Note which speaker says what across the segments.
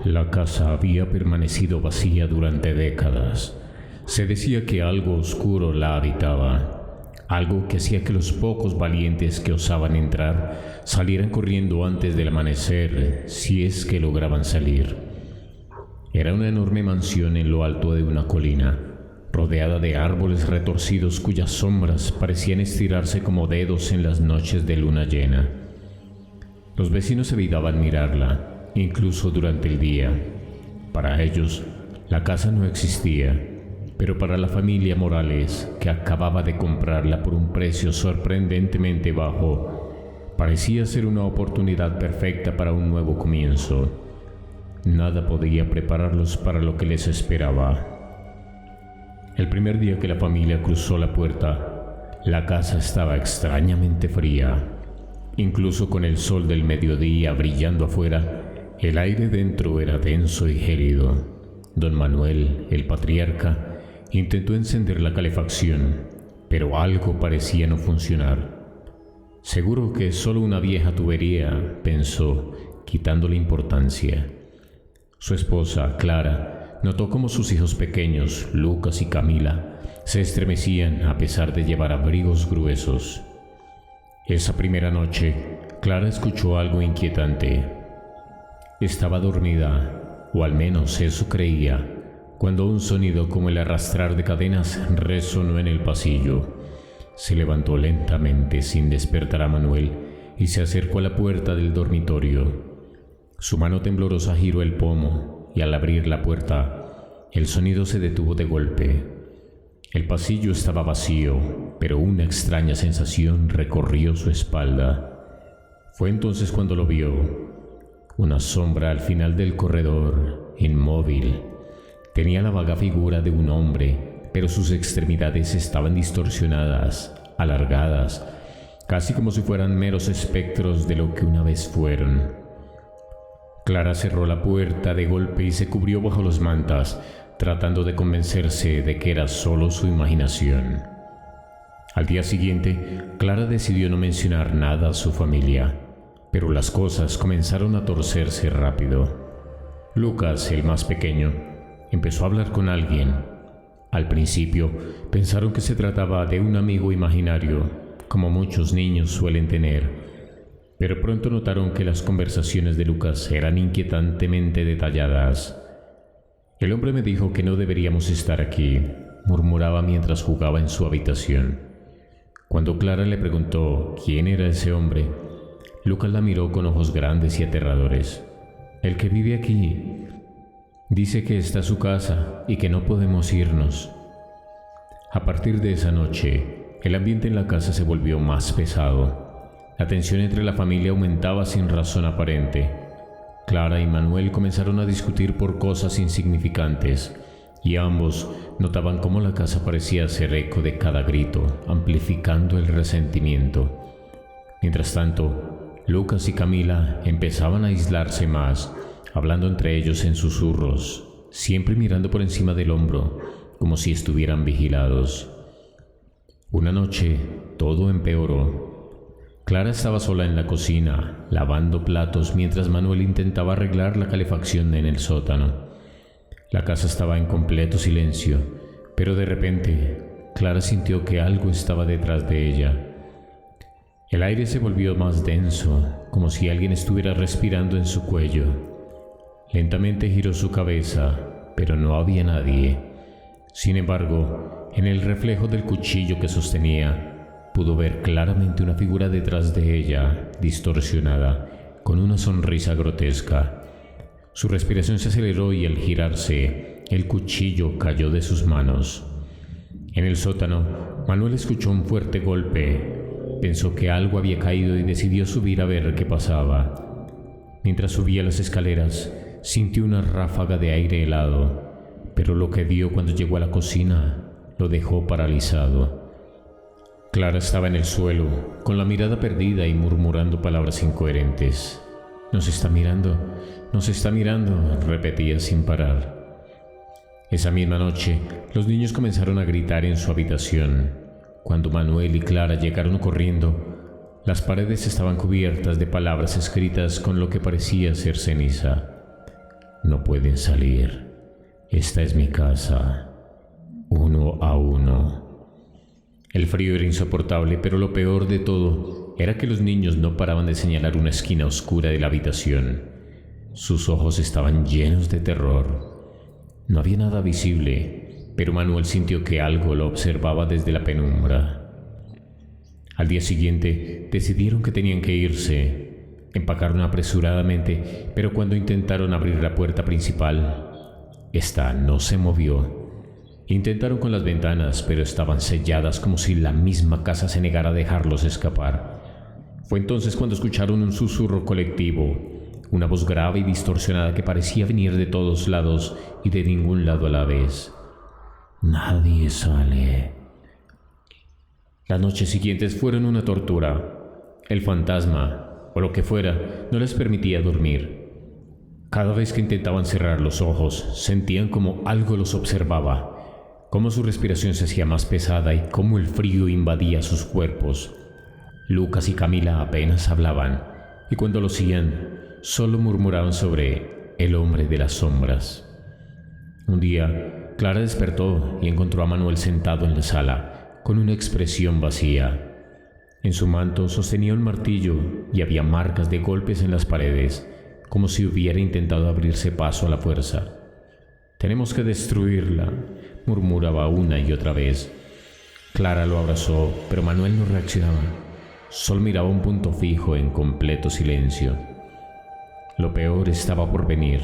Speaker 1: La casa había permanecido vacía durante décadas. Se decía que algo oscuro la habitaba, algo que hacía que los pocos valientes que osaban entrar salieran corriendo antes del amanecer, si es que lograban salir. Era una enorme mansión en lo alto de una colina, rodeada de árboles retorcidos cuyas sombras parecían estirarse como dedos en las noches de luna llena. Los vecinos evitaban mirarla, incluso durante el día. Para ellos, la casa no existía, pero para la familia Morales, que acababa de comprarla por un precio sorprendentemente bajo, parecía ser una oportunidad perfecta para un nuevo comienzo. Nada podía prepararlos para lo que les esperaba. El primer día que la familia cruzó la puerta, la casa estaba extrañamente fría. Incluso con el sol del mediodía brillando afuera, el aire dentro era denso y gélido. Don Manuel, el patriarca, intentó encender la calefacción, pero algo parecía no funcionar. Seguro que es solo una vieja tubería, pensó, quitándole importancia. Su esposa, Clara, notó cómo sus hijos pequeños, Lucas y Camila, se estremecían a pesar de llevar abrigos gruesos. Esa primera noche, Clara escuchó algo inquietante. Estaba dormida, o al menos eso creía, cuando un sonido como el arrastrar de cadenas resonó en el pasillo. Se levantó lentamente sin despertar a Manuel y se acercó a la puerta del dormitorio. Su mano temblorosa giró el pomo y al abrir la puerta, el sonido se detuvo de golpe. El pasillo estaba vacío, pero una extraña sensación recorrió su espalda. Fue entonces cuando lo vio. Una sombra al final del corredor, inmóvil. Tenía la vaga figura de un hombre, pero sus extremidades estaban distorsionadas, alargadas, casi como si fueran meros espectros de lo que una vez fueron. Clara cerró la puerta de golpe y se cubrió bajo las mantas, tratando de convencerse de que era solo su imaginación. Al día siguiente, Clara decidió no mencionar nada a su familia, pero las cosas comenzaron a torcerse rápido. Lucas, el más pequeño, empezó a hablar con alguien. Al principio, pensaron que se trataba de un amigo imaginario, como muchos niños suelen tener, pero pronto notaron que las conversaciones de Lucas eran inquietantemente detalladas. El hombre me dijo que no deberíamos estar aquí, murmuraba mientras jugaba en su habitación. Cuando Clara le preguntó quién era ese hombre, Lucas la miró con ojos grandes y aterradores. El que vive aquí. Dice que está su casa y que no podemos irnos. A partir de esa noche, el ambiente en la casa se volvió más pesado. La tensión entre la familia aumentaba sin razón aparente. Clara y Manuel comenzaron a discutir por cosas insignificantes, y ambos notaban cómo la casa parecía ser eco de cada grito, amplificando el resentimiento. Mientras tanto, Lucas y Camila empezaban a aislarse más, hablando entre ellos en susurros, siempre mirando por encima del hombro, como si estuvieran vigilados. Una noche, todo empeoró. Clara estaba sola en la cocina, lavando platos mientras Manuel intentaba arreglar la calefacción en el sótano. La casa estaba en completo silencio, pero de repente, Clara sintió que algo estaba detrás de ella. El aire se volvió más denso, como si alguien estuviera respirando en su cuello. Lentamente giró su cabeza, pero no había nadie. Sin embargo, en el reflejo del cuchillo que sostenía, pudo ver claramente una figura detrás de ella, distorsionada, con una sonrisa grotesca. Su respiración se aceleró y al girarse, el cuchillo cayó de sus manos. En el sótano, Manuel escuchó un fuerte golpe. Pensó que algo había caído y decidió subir a ver qué pasaba. Mientras subía las escaleras, sintió una ráfaga de aire helado, pero lo que vio cuando llegó a la cocina lo dejó paralizado. Clara estaba en el suelo, con la mirada perdida y murmurando palabras incoherentes. Nos está mirando, repetía sin parar. Esa misma noche, los niños comenzaron a gritar en su habitación. Cuando Manuel y Clara llegaron corriendo, las paredes estaban cubiertas de palabras escritas con lo que parecía ser ceniza. no pueden salir. Esta es mi casa, uno a uno. El frío era insoportable, pero lo peor de todo era que los niños no paraban de señalar una esquina oscura de la habitación. Sus ojos estaban llenos de terror. No había nada visible, pero Manuel sintió que algo lo observaba desde la penumbra. Al día siguiente decidieron que tenían que irse. Empacaron apresuradamente, pero cuando intentaron abrir la puerta principal, esta no se movió. Intentaron con las ventanas, pero estaban selladas como si la misma casa se negara a dejarlos escapar. Fue entonces cuando escucharon un susurro colectivo, una voz grave y distorsionada que parecía venir de todos lados y de ningún lado a la vez. Nadie sale. Las noches siguientes fueron una tortura. El fantasma, o lo que fuera, no les permitía dormir. Cada vez que intentaban cerrar los ojos, sentían como algo los observaba, cómo su respiración se hacía más pesada y cómo el frío invadía sus cuerpos. Lucas y Camila apenas hablaban, y cuando lo hacían, solo murmuraban sobre el hombre de las sombras. Un día, Clara despertó y encontró a Manuel sentado en la sala, con una expresión vacía. En su manto sostenía un martillo y había marcas de golpes en las paredes, como si hubiera intentado abrirse paso a la fuerza. «Tenemos que destruirla», murmuraba una y otra vez. Clara lo abrazó, pero Manuel no reaccionaba. Solo miraba un punto fijo en completo silencio. Lo peor estaba por venir.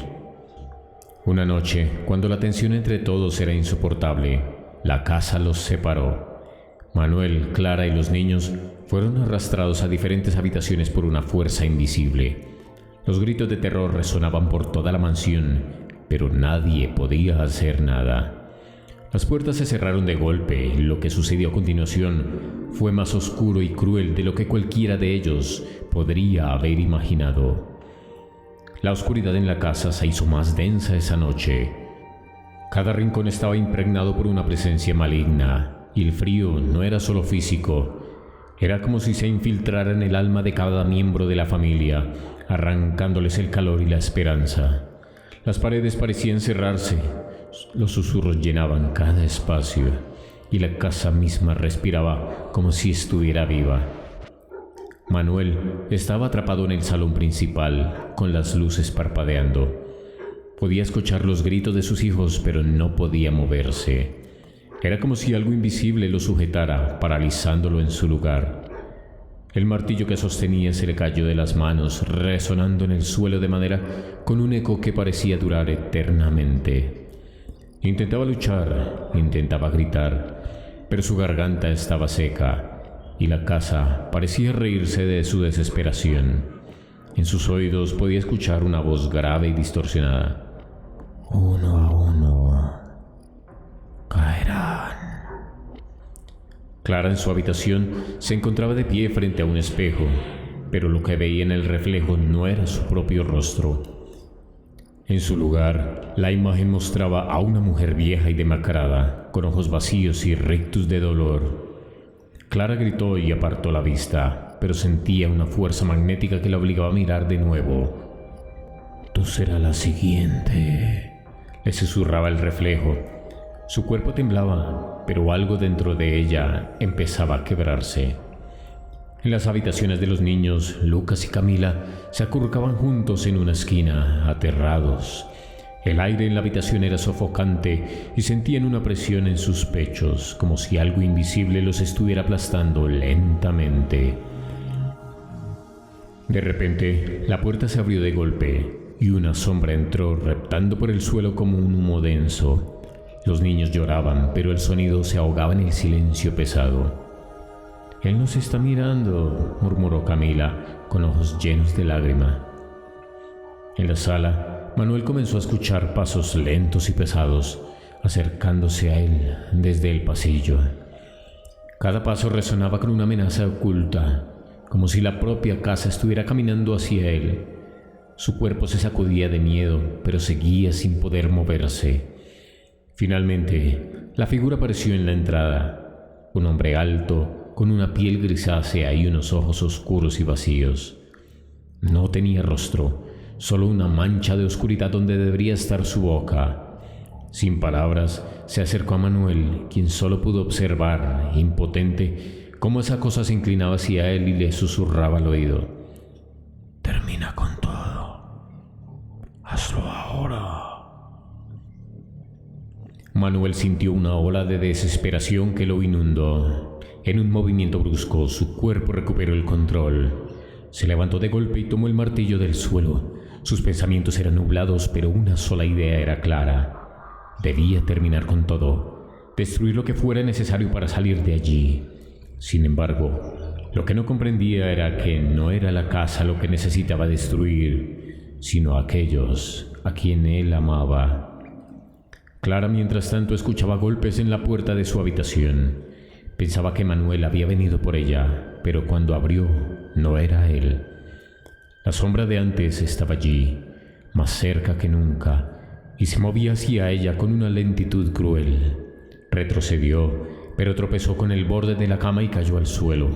Speaker 1: Una noche, cuando la tensión entre todos era insoportable, la casa los separó. Manuel, Clara y los niños fueron arrastrados a diferentes habitaciones por una fuerza invisible. Los gritos de terror resonaban por toda la mansión, pero nadie podía hacer nada. Las puertas se cerraron de golpe y lo que sucedió a continuación fue más oscuro y cruel de lo que cualquiera de ellos podría haber imaginado. La oscuridad en la casa se hizo más densa esa noche. Cada rincón estaba impregnado por una presencia maligna. Y el frío no era solo físico, era como si se infiltrara en el alma de cada miembro de la familia, arrancándoles el calor y la esperanza. Las paredes parecían cerrarse, los susurros llenaban cada espacio, y la casa misma respiraba como si estuviera viva. Manuel estaba atrapado en el salón principal, con las luces parpadeando. Podía escuchar los gritos de sus hijos, pero no podía moverse. Era como si algo invisible lo sujetara, paralizándolo en su lugar. El martillo que sostenía se le cayó de las manos, resonando en el suelo de madera con un eco que parecía durar eternamente. Intentaba luchar, intentaba gritar, pero su garganta estaba seca y la casa parecía reírse de su desesperación. En sus oídos podía escuchar una voz grave y distorsionada. Uno a uno caerán. Clara en su habitación se encontraba de pie frente a un espejo, pero lo que veía en el reflejo no era su propio rostro. En su lugar, la imagen mostraba a una mujer vieja y demacrada, con ojos vacíos y rictus de dolor. Clara gritó y apartó la vista, pero sentía una fuerza magnética que la obligaba a mirar de nuevo. «Tú serás la siguiente», le susurraba el reflejo. Su cuerpo temblaba, pero algo dentro de ella empezaba a quebrarse. En las habitaciones de los niños, Lucas y Camila se acurrucaban juntos en una esquina, aterrados. El aire en la habitación era sofocante y sentían una presión en sus pechos, como si algo invisible los estuviera aplastando lentamente. De repente, la puerta se abrió de golpe y una sombra entró reptando por el suelo como un humo denso. Los niños lloraban, pero el sonido se ahogaba en el silencio pesado. «Él nos está mirando», murmuró Camila, con ojos llenos de lágrima. En la sala, Manuel comenzó a escuchar pasos lentos y pesados, acercándose a él desde el pasillo. Cada paso resonaba con una amenaza oculta, como si la propia casa estuviera caminando hacia él. Su cuerpo se sacudía de miedo, pero seguía sin poder moverse. Finalmente, la figura apareció en la entrada, un hombre alto, con una piel grisácea y unos ojos oscuros y vacíos. No tenía rostro, solo una mancha de oscuridad donde debería estar su boca. Sin palabras, se acercó a Manuel, quien solo pudo observar, impotente, cómo esa cosa se inclinaba hacia él y le susurraba al oído: «Termina con todo. Hazlo ahora». Manuel sintió una ola de desesperación que lo inundó. En un movimiento brusco, su cuerpo recuperó el control. Se levantó de golpe y tomó el martillo del suelo. Sus pensamientos eran nublados, pero una sola idea era clara. Debía terminar con todo, destruir lo que fuera necesario para salir de allí. Sin embargo, lo que no comprendía era que no era la casa lo que necesitaba destruir, sino a aquellos a quien él amaba. Clara, mientras tanto, escuchaba golpes en la puerta de su habitación. Pensaba que Manuel había venido por ella, pero cuando abrió, no era él. La sombra de antes estaba allí, más cerca que nunca, y se movía hacia ella con una lentitud cruel. Retrocedió, pero tropezó con el borde de la cama y cayó al suelo.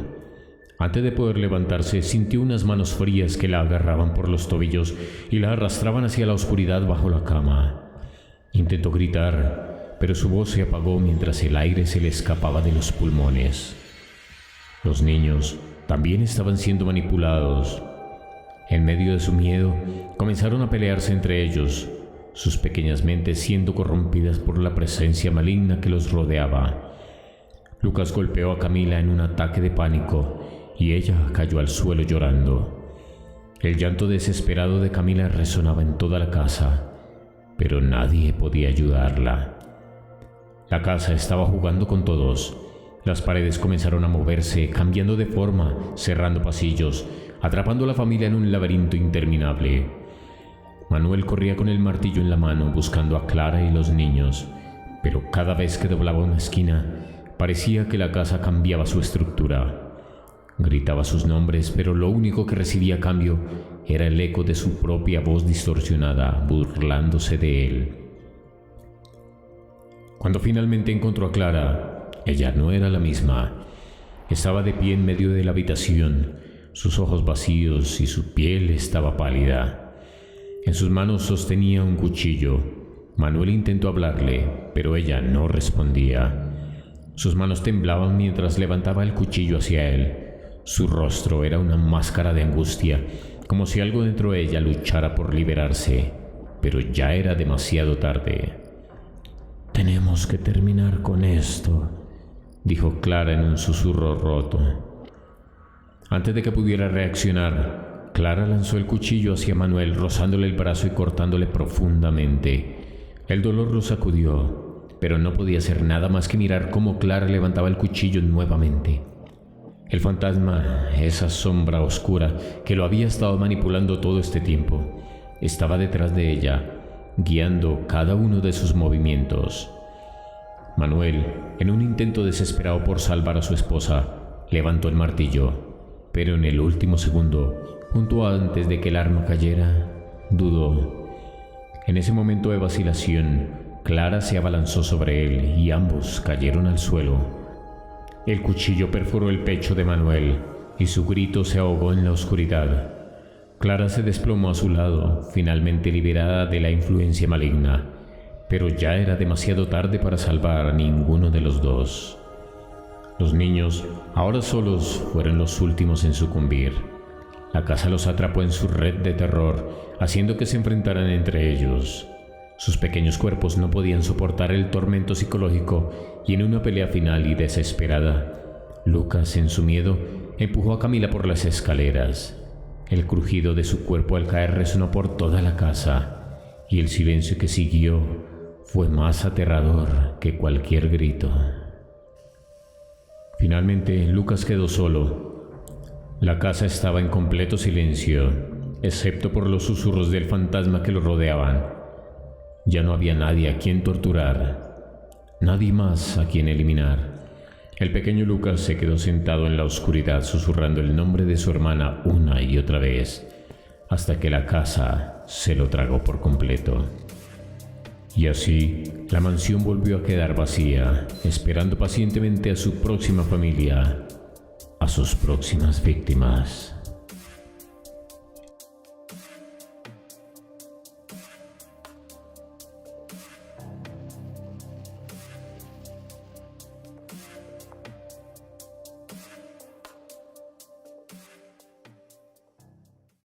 Speaker 1: Antes de poder levantarse, sintió unas manos frías que la agarraban por los tobillos y la arrastraban hacia la oscuridad bajo la cama. Intentó gritar, pero su voz se apagó mientras el aire se le escapaba de los pulmones. Los niños también estaban siendo manipulados. En medio de su miedo, comenzaron a pelearse entre ellos, sus pequeñas mentes siendo corrompidas por la presencia maligna que los rodeaba. Lucas golpeó a Camila en un ataque de pánico y ella cayó al suelo llorando. El llanto desesperado de Camila resonaba en toda la casa, pero nadie podía ayudarla. La casa estaba jugando con todos. Las paredes comenzaron a moverse, cambiando de forma, cerrando pasillos, atrapando a la familia en un laberinto interminable. Manuel corría con el martillo en la mano buscando a Clara y los niños, pero cada vez que doblaba una esquina, parecía que la casa cambiaba su estructura. Gritaba sus nombres, pero lo único que recibía a cambio era el eco de su propia voz distorsionada, burlándose de él. Cuando finalmente encontró a Clara, ella no era la misma. Estaba de pie en medio de la habitación, sus ojos vacíos y su piel estaba pálida. En sus manos sostenía un cuchillo. Manuel intentó hablarle, pero ella no respondía. Sus manos temblaban mientras levantaba el cuchillo hacia él. Su rostro era una máscara de angustia, como si algo dentro de ella luchara por liberarse, pero ya era demasiado tarde. «Tenemos que terminar con esto», dijo Clara en un susurro roto. Antes de que pudiera reaccionar, Clara lanzó el cuchillo hacia Manuel, rozándole el brazo y cortándole profundamente. El dolor lo sacudió, pero no podía hacer nada más que mirar cómo Clara levantaba el cuchillo nuevamente. El fantasma, esa sombra oscura que lo había estado manipulando todo este tiempo, estaba detrás de ella, guiando cada uno de sus movimientos. Manuel, en un intento desesperado por salvar a su esposa, levantó el martillo, pero en el último segundo, justo antes de que el arma cayera, dudó. En ese momento de vacilación, Clara se abalanzó sobre él y ambos cayeron al suelo. El cuchillo perforó el pecho de Manuel y su grito se ahogó en la oscuridad. Clara se desplomó a su lado, finalmente liberada de la influencia maligna, pero ya era demasiado tarde para salvar a ninguno de los dos. Los niños, ahora solos, fueron los últimos en sucumbir. La casa los atrapó en su red de terror, haciendo que se enfrentaran entre ellos. Sus pequeños cuerpos no podían soportar el tormento psicológico y en una pelea final y desesperada, Lucas, en su miedo, empujó a Camila por las escaleras. El crujido de su cuerpo al caer resonó por toda la casa y el silencio que siguió fue más aterrador que cualquier grito. Finalmente, Lucas quedó solo. La casa estaba en completo silencio, excepto por los susurros del fantasma que lo rodeaban. Ya no había nadie a quien torturar, nadie más a quien eliminar. El pequeño Lucas se quedó sentado en la oscuridad susurrando el nombre de su hermana una y otra vez, hasta que la casa se lo tragó por completo. Y así, la mansión volvió a quedar vacía, esperando pacientemente a su próxima familia, a sus próximas víctimas.